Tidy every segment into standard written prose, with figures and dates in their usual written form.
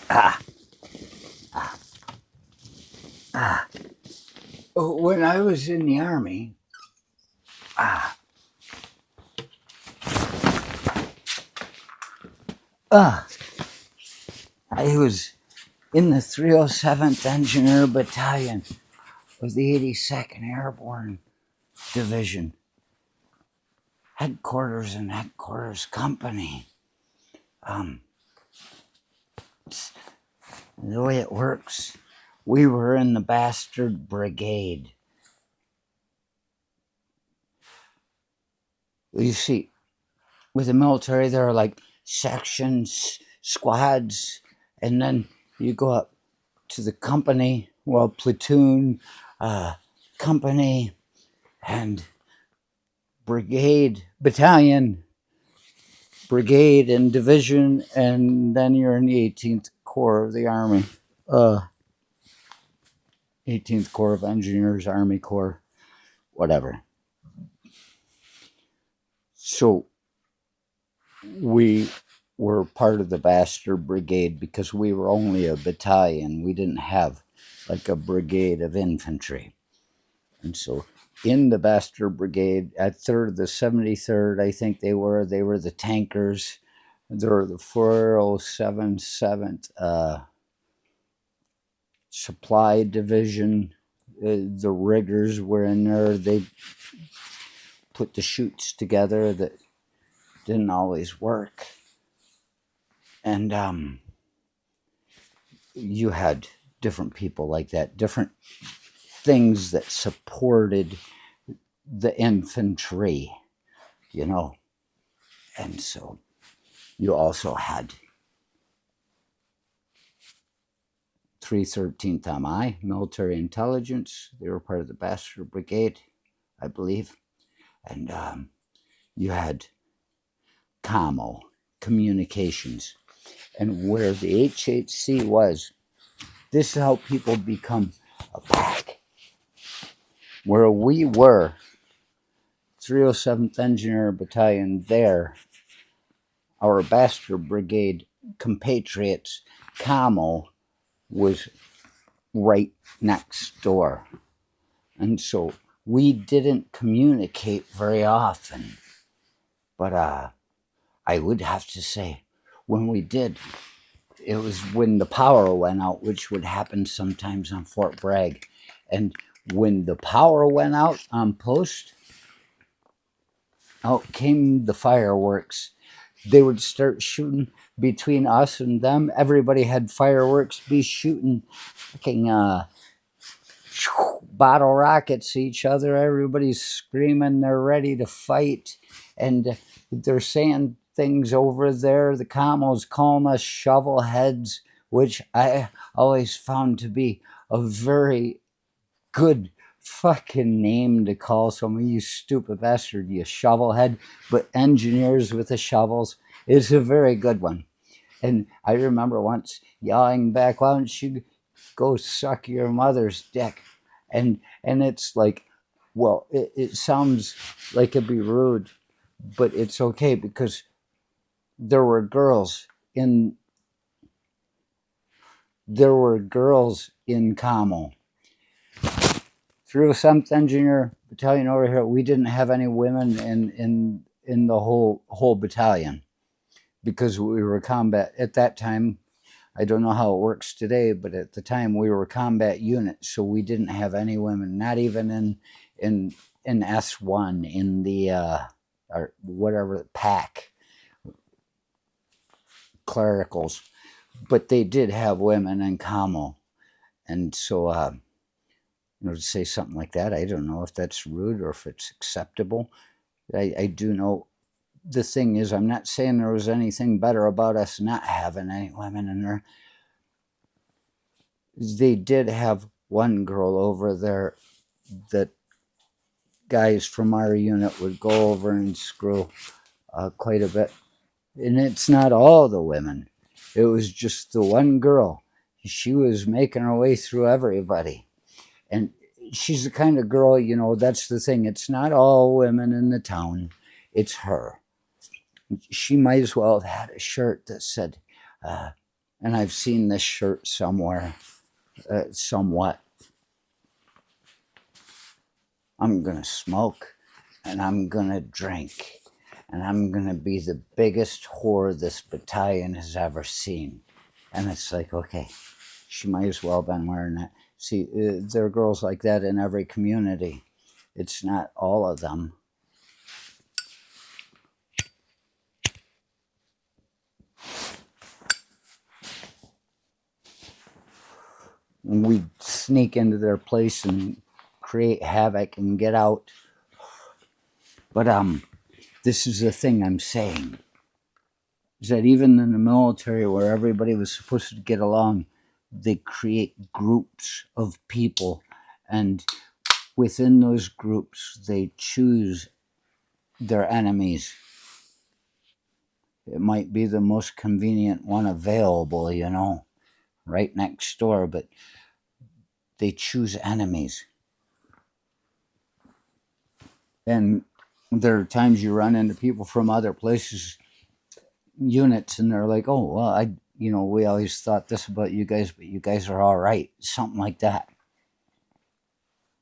Ah, ah. When I was in the Army, ah, ah, I was in the 307th Engineer Battalion of the 82nd Airborne Division, headquarters and headquarters company. Um, the way it works, we were in the Bastard Brigade. You see, with the military, there are like sections, squads, and then you go up to the company, well, platoon, company, and brigade, battalion, brigade, and division, and then you're in the 18th Corps of the Army. 18th Corps of Engineers, Army Corps, whatever. So we were part of the Bastard Brigade because we were only a battalion. We didn't have like a brigade of infantry. And so in the Bastard Brigade, at 3rd, the 73rd, I think they were the tankers. They were the 407 7th Supply Division. The riggers were in there. They put the chutes together that didn't always work. And you had different people like that, different things that supported the infantry, you know. And so you also had 313th MI, military intelligence. They were part of the Bastard Brigade, I believe. And you had COMO, communications. And where the HHC was, this is how people become a pack. Where we were, 307th Engineer Battalion there, our Bastard Brigade compatriots, COMO, was right next door. And so we didn't communicate very often. But I would have to say, when we did, it was when the power went out, which would happen sometimes on Fort Bragg. And when the power went out on post, out came the fireworks. They would start shooting between us and them. Everybody had fireworks, be shooting fucking bottle rockets at each other. Everybody's screaming, they're ready to fight. And they're saying things over there. The Como's calling us shovel heads, which I always found to be a very good fucking name to call someone. You stupid bastard, you shovelhead. But engineers with the shovels is a very good one. And I remember once yelling back, why don't you go suck your mother's dick? And it's like, well, it sounds like it'd be rude, but it's okay because there were girls in Carmel. Through some engineer battalion over here, we didn't have any women in the whole battalion because we were combat at that time. I don't know how it works today, but at the time we were a combat unit, so we didn't have any women, not even in S1 in the or whatever pack clericals, but they did have women in Camo, and so to say something like that, I don't know if that's rude or if it's acceptable. I do know the thing is, I'm not saying there was anything better about us not having any women in there. They did have one girl over there that guys from our unit would go over and screw quite a bit. And it's not all the women. It was just the one girl. She was making her way through everybody. And she's the kind of girl, that's the thing. It's not all women in the town. It's her. She might as well have had a shirt that said, And I've seen this shirt somewhere, somewhat. I'm going to smoke and I'm going to drink and I'm going to be the biggest whore this battalion has ever seen. And it's like, okay, she might as well have been wearing that. See, there are girls like that in every community. It's not all of them. And we sneak into their place and create havoc and get out. But this is the thing I'm saying, is that even in the military where everybody was supposed to get along, they create groups of people, and within those groups they choose their enemies. It might be the most convenient one available, right next door, but they choose enemies. And there are times you run into people from other places, units, and they're like, oh, well, we always thought this about you guys, but you guys are all right. Something like that.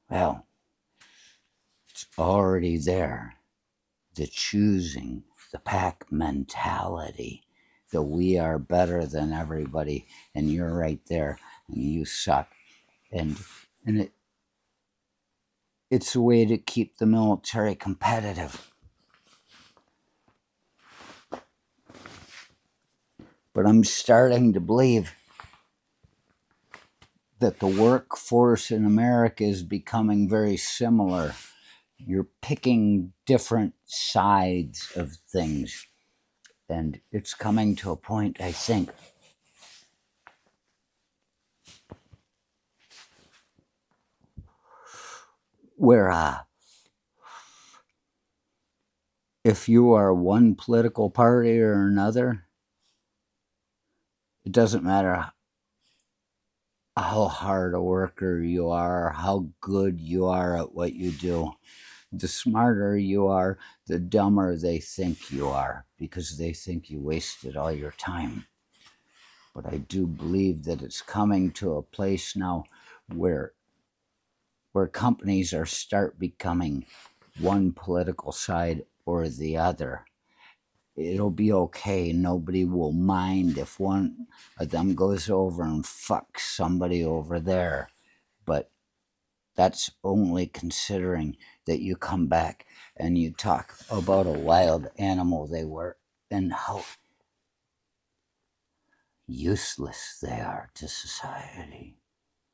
Well, it's already there. The choosing, the pack mentality, that we are better than everybody, and you're right there, and you suck. And it's a way to keep the military competitive. But I'm starting to believe that the workforce in America is becoming very similar. You're picking different sides of things. And it's coming to a point, I think, where if you are one political party or another, it doesn't matter how hard a worker you are, how good you are at what you do. The smarter you are, the dumber they think you are, because they think you wasted all your time. But I do believe that it's coming to a place now where companies are start becoming one political side or the other. It'll be okay. Nobody will mind if one of them goes over and fucks somebody over there. But that's only considering that you come back and you talk about a wild animal they were and how useless they are to society.